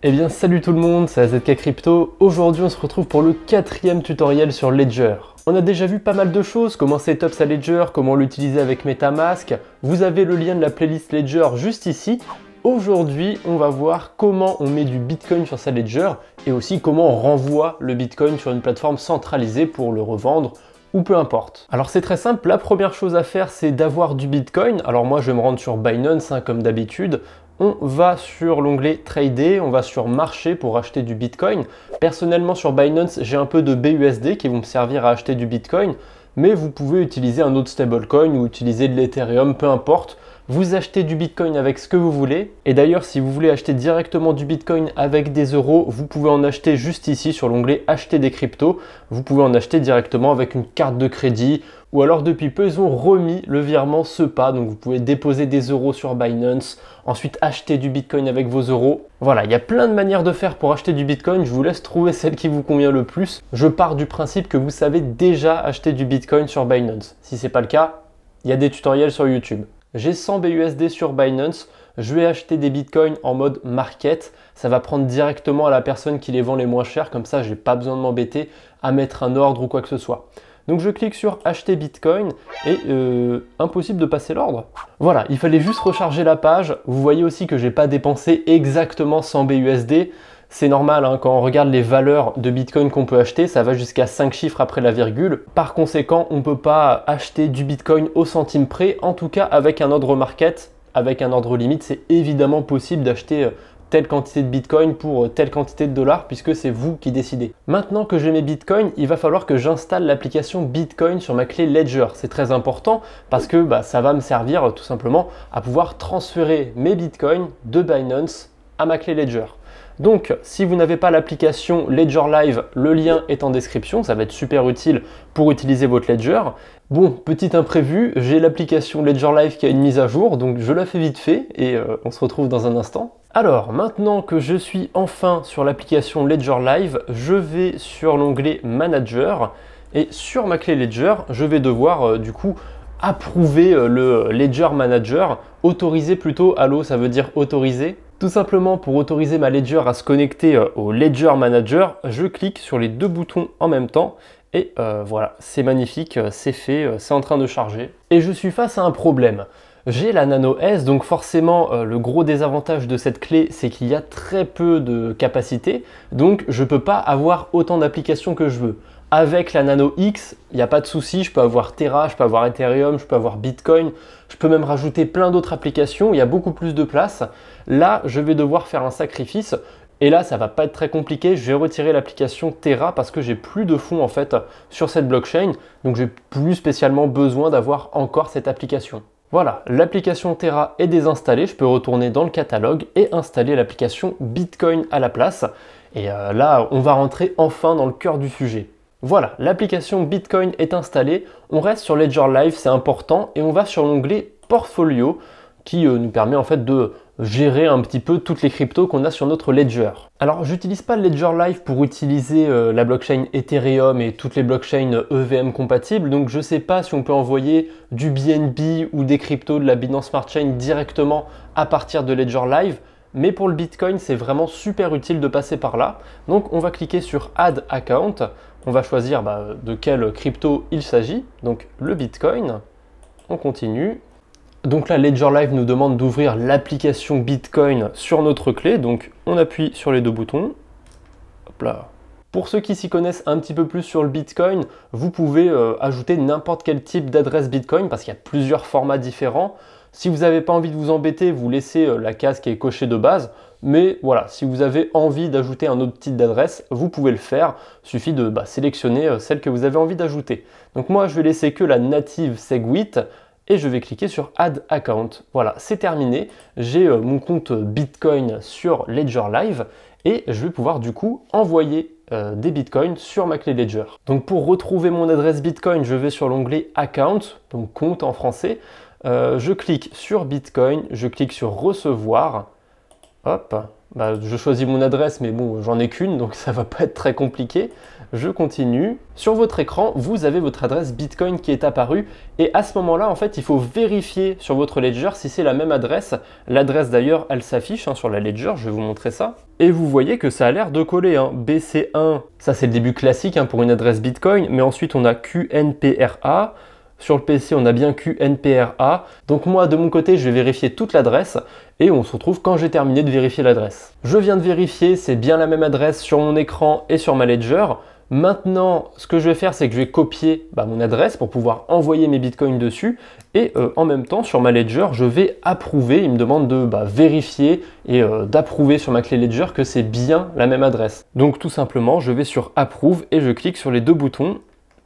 Eh bien salut tout le monde, c'est AZK Crypto. Aujourd'hui on se retrouve pour le 4e tutoriel sur Ledger. On a déjà vu pas mal de choses, comment setup sa Ledger, comment l'utiliser avec MetaMask. Vous avez le lien de la playlist Ledger juste ici. Aujourd'hui on va voir comment on met du Bitcoin sur sa Ledger et aussi comment on renvoie le Bitcoin sur une plateforme centralisée pour le revendre ou peu importe. Alors c'est très simple, la première chose à faire c'est d'avoir du Bitcoin. Alors moi je vais me rendre sur Binance comme d'habitude. On va sur l'onglet Trader, on va sur Marché pour acheter du Bitcoin. Personnellement sur Binance, j'ai un peu de BUSD qui vont me servir à acheter du Bitcoin, mais vous pouvez utiliser un autre stablecoin ou utiliser de l'Ethereum, peu importe. Vous achetez du Bitcoin avec ce que vous voulez. Et d'ailleurs, si vous voulez acheter directement du Bitcoin avec des euros, vous pouvez en acheter juste ici sur l'onglet Acheter des cryptos. Vous pouvez en acheter directement avec une carte de crédit. Ou alors depuis peu, ils ont remis le virement SEPA. Donc vous pouvez déposer des euros sur Binance, ensuite acheter du Bitcoin avec vos euros. Voilà, il y a plein de manières de faire pour acheter du Bitcoin. Je vous laisse trouver celle qui vous convient le plus. Je pars du principe que vous savez déjà acheter du Bitcoin sur Binance. Si ce n'est pas le cas, il y a des tutoriels sur YouTube. J'ai 100 BUSD sur Binance, je vais acheter des bitcoins en mode market, ça va prendre directement à la personne qui les vend les moins chers, comme ça j'ai pas besoin de m'embêter à mettre un ordre ou quoi que ce soit. Donc je clique sur acheter bitcoin et impossible de passer l'ordre. Voilà, il fallait juste recharger la page. Vous voyez aussi que j'ai pas dépensé exactement 100 BUSD. C'est normal, hein, quand on regarde les valeurs de Bitcoin qu'on peut acheter, ça va jusqu'à 5 chiffres après la virgule. Par conséquent, on ne peut pas acheter du Bitcoin au centime près. En tout cas, avec un ordre market, avec un ordre limite, c'est évidemment possible d'acheter telle quantité de Bitcoin pour telle quantité de dollars, puisque c'est vous qui décidez. Maintenant que j'ai mes Bitcoins, il va falloir que j'installe l'application Bitcoin sur ma clé Ledger. C'est très important parce que ça va me servir tout simplement à pouvoir transférer mes Bitcoins de Binance à ma clé Ledger. Donc, si vous n'avez pas l'application Ledger Live, le lien est en description, ça va être super utile pour utiliser votre Ledger. Bon, petit imprévu, j'ai l'application Ledger Live qui a une mise à jour, donc je la fais vite fait et on se retrouve dans un instant. Alors, maintenant que je suis enfin sur l'application Ledger Live, je vais sur l'onglet Manager et sur ma clé Ledger, je vais devoir du coup approuver le Ledger Manager, autoriser plutôt, allô, ça veut dire autoriser. Tout simplement pour autoriser ma Ledger à se connecter au Ledger Manager, je clique sur les deux boutons en même temps et voilà, c'est magnifique, c'est fait, c'est en train de charger. Et je suis face à un problème. J'ai la Nano S, donc forcément le gros désavantage de cette clé, c'est qu'il y a très peu de capacité, donc je ne peux pas avoir autant d'applications que je veux. Avec la Nano X, il n'y a pas de souci, je peux avoir Terra, je peux avoir Ethereum, je peux avoir Bitcoin, je peux même rajouter plein d'autres applications, il y a beaucoup plus de place. Là, je vais devoir faire un sacrifice et là, ça va pas être très compliqué, je vais retirer l'application Terra parce que j'ai plus de fonds en fait sur cette blockchain, donc j'ai plus spécialement besoin d'avoir encore cette application. Voilà, l'application Terra est désinstallée, je peux retourner dans le catalogue et installer l'application Bitcoin à la place. Et là, on va rentrer enfin dans le cœur du sujet. Voilà, l'application Bitcoin est installée, on reste sur Ledger Live, c'est important, et on va sur l'onglet Portfolio qui nous permet en fait de gérer un petit peu toutes les cryptos qu'on a sur notre Ledger. Alors, j'utilise pas le Ledger Live pour utiliser la blockchain Ethereum et toutes les blockchains EVM compatibles, donc je sais pas si on peut envoyer du BNB ou des cryptos de la Binance Smart Chain directement à partir de Ledger Live. Mais pour le Bitcoin, c'est vraiment super utile de passer par là. Donc, on va cliquer sur Add Account. On va choisir de quelle crypto il s'agit. Donc, le Bitcoin. On continue. Donc là, Ledger Live nous demande d'ouvrir l'application Bitcoin sur notre clé. Donc, on appuie sur les deux boutons. Hop là. Pour ceux qui s'y connaissent un petit peu plus sur le Bitcoin, vous pouvez ajouter n'importe quel type d'adresse Bitcoin parce qu'il y a plusieurs formats différents. Si vous n'avez pas envie de vous embêter, vous laissez la case qui est cochée de base. Mais voilà, si vous avez envie d'ajouter un autre type d'adresse, vous pouvez le faire. Il suffit de sélectionner celle que vous avez envie d'ajouter. Donc moi, je vais laisser que la native SegWit et je vais cliquer sur Add Account. Voilà, c'est terminé. J'ai mon compte Bitcoin sur Ledger Live et je vais pouvoir du coup envoyer des bitcoins sur ma clé Ledger. Donc pour retrouver mon adresse Bitcoin, je vais sur l'onglet Account, donc compte en français. Je clique sur Bitcoin, je clique sur recevoir. Hop, Je choisis mon adresse, mais bon, j'en ai qu'une, donc ça va pas être très compliqué. Je continue. Sur votre écran, vous avez votre adresse Bitcoin qui est apparue. Et à ce moment-là, en fait, il faut vérifier sur votre Ledger si c'est la même adresse. L'adresse d'ailleurs, elle s'affiche sur la Ledger, je vais vous montrer ça. Et vous voyez que ça a l'air de coller. BC1, ça c'est le début classique pour une adresse Bitcoin. Mais ensuite, on a QNPRA. Sur le PC, on a bien QNPRA. Donc moi, de mon côté, je vais vérifier toute l'adresse et on se retrouve quand j'ai terminé de vérifier l'adresse. Je viens de vérifier, c'est bien la même adresse sur mon écran et sur ma Ledger. Maintenant, ce que je vais faire, c'est que je vais copier mon adresse pour pouvoir envoyer mes bitcoins dessus. Et en même temps, sur ma Ledger, je vais approuver. Il me demande de vérifier et d'approuver sur ma clé Ledger que c'est bien la même adresse. Donc tout simplement, je vais sur Approve et je clique sur les deux boutons.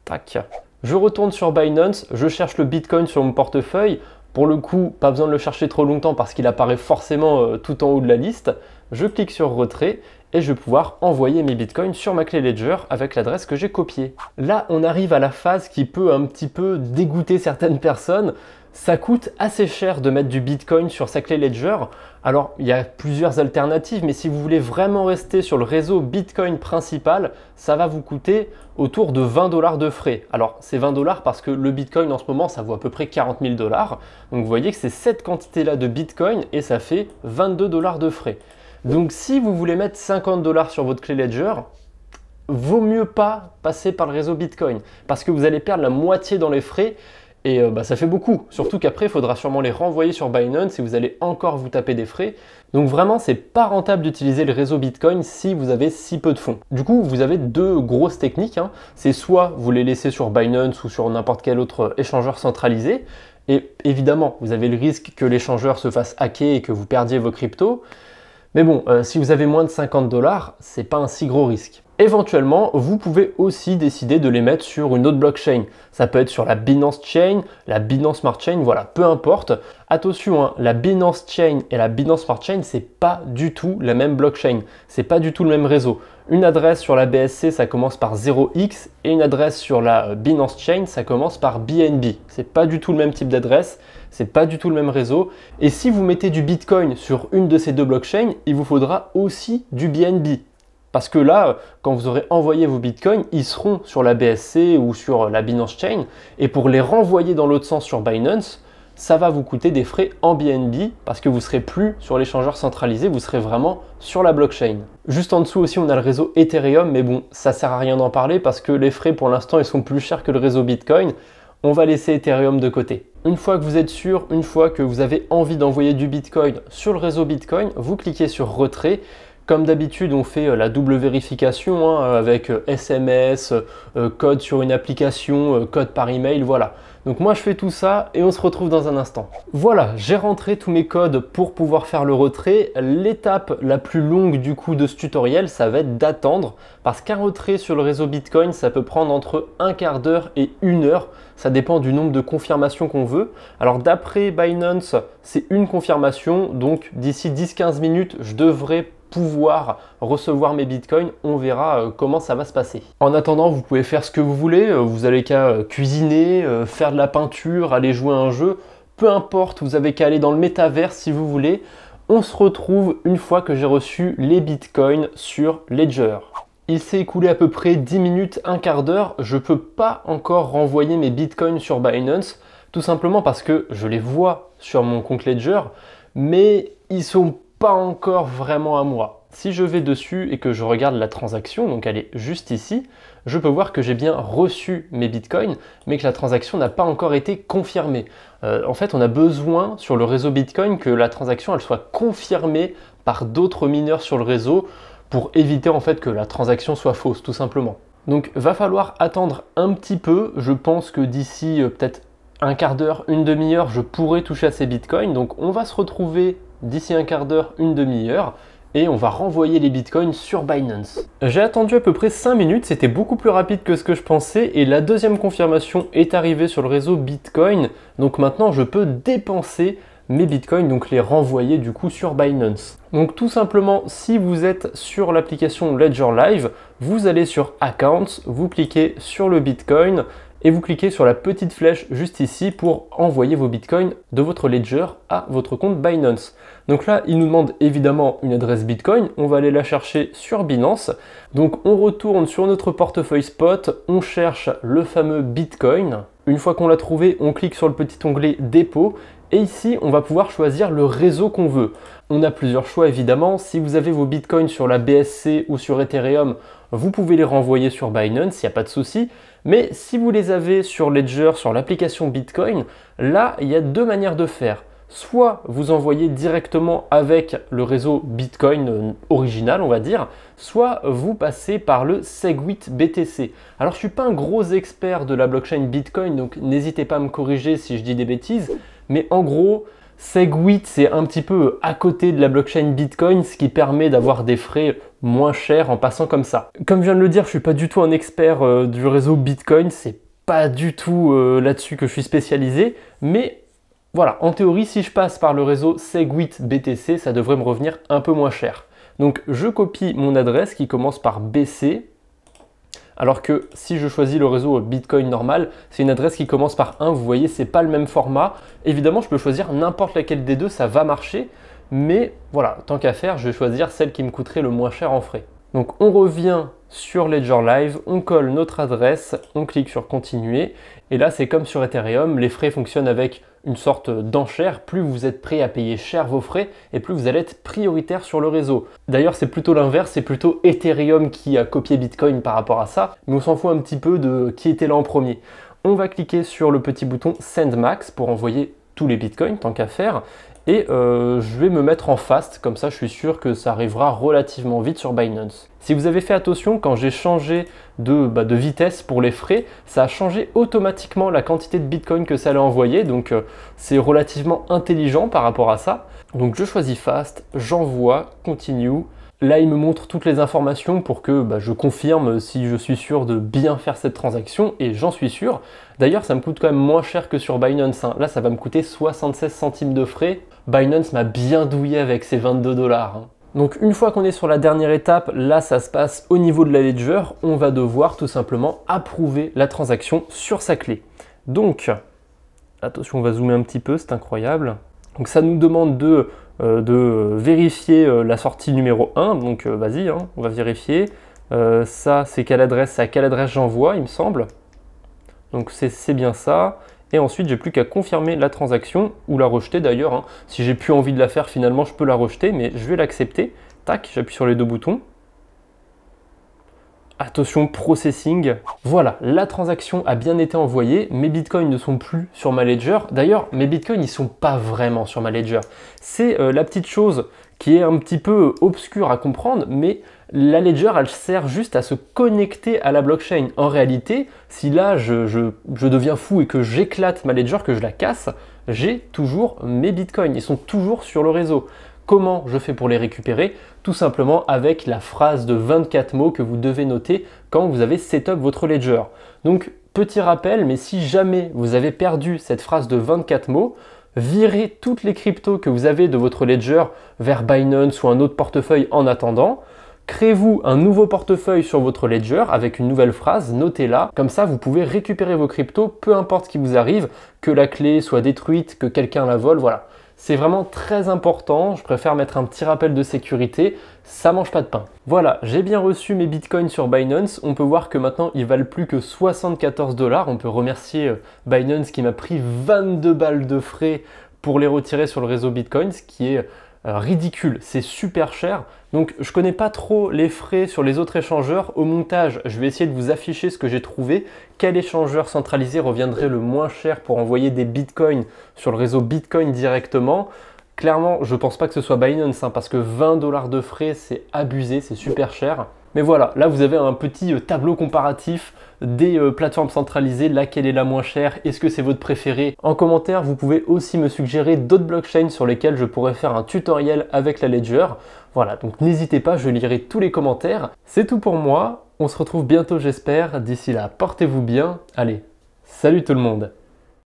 Tac. Je retourne sur Binance, je cherche le Bitcoin sur mon portefeuille. Pour le coup, pas besoin de le chercher trop longtemps parce qu'il apparaît forcément tout en haut de la liste. Je clique sur Retrait et je vais pouvoir envoyer mes Bitcoins sur ma clé Ledger avec l'adresse que j'ai copiée. Là, on arrive à la phase qui peut un petit peu dégoûter certaines personnes. Ça coûte assez cher de mettre du Bitcoin sur sa clé Ledger. Alors, il y a plusieurs alternatives, mais si vous voulez vraiment rester sur le réseau Bitcoin principal, ça va vous coûter autour de 20 $ de frais. Alors, c'est 20 $ parce que le Bitcoin en ce moment, ça vaut à peu près 40 000 $. Donc, vous voyez que c'est cette quantité-là de Bitcoin et ça fait 22 $ de frais. Donc, si vous voulez mettre 50 $ sur votre clé Ledger, vaut mieux pas passer par le réseau Bitcoin parce que vous allez perdre la moitié dans les frais. Et ça fait beaucoup, surtout qu'après il faudra sûrement les renvoyer sur Binance et vous allez encore vous taper des frais. Donc vraiment c'est pas rentable d'utiliser le réseau Bitcoin si vous avez si peu de fonds. Du coup vous avez deux grosses techniques, c'est soit vous les laissez sur Binance ou sur n'importe quel autre échangeur centralisé. Et évidemment vous avez le risque que l'échangeur se fasse hacker et que vous perdiez vos cryptos. Mais bon, si vous avez moins de 50 $, c'est pas un si gros risque. Éventuellement, vous pouvez aussi décider de les mettre sur une autre blockchain. Ça peut être sur la Binance Chain, la Binance Smart Chain, voilà, peu importe. Attention, la Binance Chain et la Binance Smart Chain, c'est pas du tout la même blockchain. C'est pas du tout le même réseau. Une adresse sur la BSC, ça commence par 0x et une adresse sur la Binance Chain, ça commence par BNB. C'est pas du tout le même type d'adresse, c'est pas du tout le même réseau. Et si vous mettez du Bitcoin sur une de ces deux blockchains, il vous faudra aussi du BNB. Parce que là, quand vous aurez envoyé vos bitcoins, ils seront sur la BSC ou sur la Binance Chain. Et pour les renvoyer dans l'autre sens sur Binance, ça va vous coûter des frais en BNB parce que vous ne serez plus sur l'échangeur centralisé, vous serez vraiment sur la blockchain. Juste en dessous aussi, on a le réseau Ethereum, mais bon, ça ne sert à rien d'en parler parce que les frais pour l'instant, ils sont plus chers que le réseau Bitcoin. On va laisser Ethereum de côté. Une fois que vous êtes sûr, une fois que vous avez envie d'envoyer du Bitcoin sur le réseau Bitcoin, vous cliquez sur Retrait. Comme d'habitude, on fait la double vérification avec SMS, code sur une application, code par email, voilà. Donc moi je fais tout ça et on se retrouve dans un instant. Voilà, j'ai rentré tous mes codes pour pouvoir faire le retrait. L'étape la plus longue du coup de ce tutoriel, ça va être d'attendre parce qu'un retrait sur le réseau Bitcoin, ça peut prendre entre un quart d'heure et 1 heure. Ça dépend du nombre de confirmations qu'on veut. Alors d'après Binance, c'est une confirmation, donc d'ici 10-15 minutes, je devrais pouvoir recevoir mes bitcoins, on verra comment ça va se passer. En attendant, vous pouvez faire ce que vous voulez, vous avez qu'à cuisiner, faire de la peinture, aller jouer à un jeu, peu importe, vous avez qu'à aller dans le métavers si vous voulez. On se retrouve une fois que j'ai reçu les bitcoins sur Ledger. Il s'est écoulé à peu près 10 minutes, un quart d'heure, je ne peux pas encore renvoyer mes bitcoins sur Binance, tout simplement parce que je les vois sur mon compte Ledger, mais ils sont pas encore vraiment à moi. Si je vais dessus et que je regarde la transaction, donc elle est juste ici, je peux voir que j'ai bien reçu mes bitcoins, mais que la transaction n'a pas encore été confirmée. En fait, on a besoin sur le réseau Bitcoin que la transaction elle soit confirmée par d'autres mineurs sur le réseau pour éviter en fait que la transaction soit fausse, tout simplement. Donc, va falloir attendre un petit peu. Je pense que d'ici peut-être un quart d'heure, une demi-heure, je pourrai toucher à ces bitcoins. Donc, on va se retrouver d'ici un quart d'heure, une demi-heure et on va renvoyer les bitcoins sur Binance. J'ai attendu à peu près 5 minutes, c'était beaucoup plus rapide que ce que je pensais et la deuxième confirmation est arrivée sur le réseau Bitcoin. Donc maintenant je peux dépenser mes bitcoins, donc les renvoyer du coup sur Binance. Donc tout simplement, si vous êtes sur l'application Ledger Live, vous allez sur Accounts, vous cliquez sur le Bitcoin et vous cliquez sur la petite flèche juste ici pour envoyer vos bitcoins de votre Ledger à votre compte Binance. Donc là, il nous demande évidemment une adresse Bitcoin, on va aller la chercher sur Binance. Donc on retourne sur notre portefeuille spot, on cherche le fameux Bitcoin. Une fois qu'on l'a trouvé, on clique sur le petit onglet dépôt et ici, on va pouvoir choisir le réseau qu'on veut. On a plusieurs choix évidemment. Si vous avez vos bitcoins sur la BSC ou sur Ethereum, vous pouvez les renvoyer sur Binance, il n'y a pas de souci. Mais si vous les avez sur Ledger, sur l'application Bitcoin, là, il y a deux manières de faire. Soit vous envoyez directement avec le réseau Bitcoin original, on va dire, soit vous passez par le Segwit BTC. Alors je ne suis pas un gros expert de la blockchain Bitcoin, donc n'hésitez pas à me corriger si je dis des bêtises, mais en gros, Segwit c'est un petit peu à côté de la blockchain Bitcoin, ce qui permet d'avoir des frais moins chers en passant comme ça. Comme je viens de le dire, je ne suis pas du tout un expert du réseau Bitcoin, c'est pas du tout là-dessus que je suis spécialisé, mais voilà, en théorie, si je passe par le réseau Segwit BTC, ça devrait me revenir un peu moins cher. Donc je copie mon adresse qui commence par BC, alors que si je choisis le réseau Bitcoin normal, c'est une adresse qui commence par 1, vous voyez, c'est pas le même format. Évidemment, je peux choisir n'importe laquelle des deux, ça va marcher, mais voilà, tant qu'à faire, je vais choisir celle qui me coûterait le moins cher en frais. Donc on revient sur Ledger Live, on colle notre adresse, on clique sur continuer, et là c'est comme sur Ethereum, les frais fonctionnent avec une sorte d'enchère. Plus vous êtes prêt à payer cher vos frais et plus vous allez être prioritaire sur le réseau. D'ailleurs c'est plutôt l'inverse, c'est plutôt Ethereum qui a copié Bitcoin par rapport à ça, mais on s'en fout un petit peu de qui était là en premier. On va cliquer sur le petit bouton Send Max pour envoyer tous les bitcoins tant qu'à faire. Et je vais me mettre en fast, comme ça je suis sûr que ça arrivera relativement vite sur Binance. Si vous avez fait attention, quand j'ai changé de vitesse pour les frais, ça a changé automatiquement la quantité de bitcoin que ça allait envoyer, donc c'est relativement intelligent par rapport à ça. Donc je choisis fast, j'envoie, continue. Là, il me montre toutes les informations pour que je confirme si je suis sûr de bien faire cette transaction, et j'en suis sûr. D'ailleurs, ça me coûte quand même moins cher que sur Binance. Là, ça va me coûter 76 centimes de frais. Binance m'a bien douillé avec ses 22 $. Donc une fois qu'on est sur la dernière étape, là ça se passe au niveau de la Ledger, on va devoir tout simplement approuver la transaction sur sa clé. Donc, attention, on va zoomer un petit peu, c'est incroyable. Donc ça nous demande de vérifier la sortie numéro 1, donc vas-y, on va vérifier. Ça, c'est quelle adresse? C'est à quelle adresse j'envoie, il me semble. Donc c'est bien ça. Et ensuite, j'ai plus qu'à confirmer la transaction, ou la rejeter d'ailleurs. Si j'ai plus envie de la faire, finalement, je peux la rejeter, mais je vais l'accepter. Tac, j'appuie sur les deux boutons. Attention, processing. Voilà, la transaction a bien été envoyée. Mes bitcoins ne sont plus sur ma Ledger. D'ailleurs, mes bitcoins, ils sont pas vraiment sur ma Ledger. C'est la petite chose qui est un petit peu obscure à comprendre, mais la Ledger, elle sert juste à se connecter à la blockchain. En réalité, si là, je deviens fou et que j'éclate ma Ledger, que je la casse, j'ai toujours mes bitcoins. Ils sont toujours sur le réseau. Comment je fais pour les récupérer? Tout simplement avec la phrase de 24 mots que vous devez noter quand vous avez setup votre Ledger. Donc, petit rappel, mais si jamais vous avez perdu cette phrase de 24 mots, virez toutes les cryptos que vous avez de votre Ledger vers Binance ou un autre portefeuille en attendant. Créez-vous un nouveau portefeuille sur votre Ledger avec une nouvelle phrase, notez-la. Comme ça, vous pouvez récupérer vos cryptos, peu importe ce qui vous arrive, que la clé soit détruite, que quelqu'un la vole, voilà. C'est vraiment très important, je préfère mettre un petit rappel de sécurité, ça mange pas de pain. Voilà, j'ai bien reçu mes bitcoins sur Binance, on peut voir que maintenant ils valent plus que 74 $. On peut remercier Binance qui m'a pris 22 balles de frais pour les retirer sur le réseau Bitcoin, ce qui est ridicule, c'est super cher. Donc je connais pas trop les frais sur les autres échangeurs. Au montage, je vais essayer de vous afficher ce que j'ai trouvé. Quel échangeur centralisé reviendrait le moins cher pour envoyer des bitcoins sur le réseau Bitcoin directement? Clairement, je pense pas que ce soit Binance, parce que 20 $ de frais, c'est abusé, c'est super cher. Mais voilà, là vous avez un petit tableau comparatif des plateformes centralisées, laquelle est la moins chère, est-ce que c'est votre préféré? En commentaire, vous pouvez aussi me suggérer d'autres blockchains sur lesquelles je pourrais faire un tutoriel avec la Ledger. Voilà, donc n'hésitez pas, je lirai tous les commentaires. C'est tout pour moi, on se retrouve bientôt j'espère. D'ici là, portez-vous bien. Allez, salut tout le monde!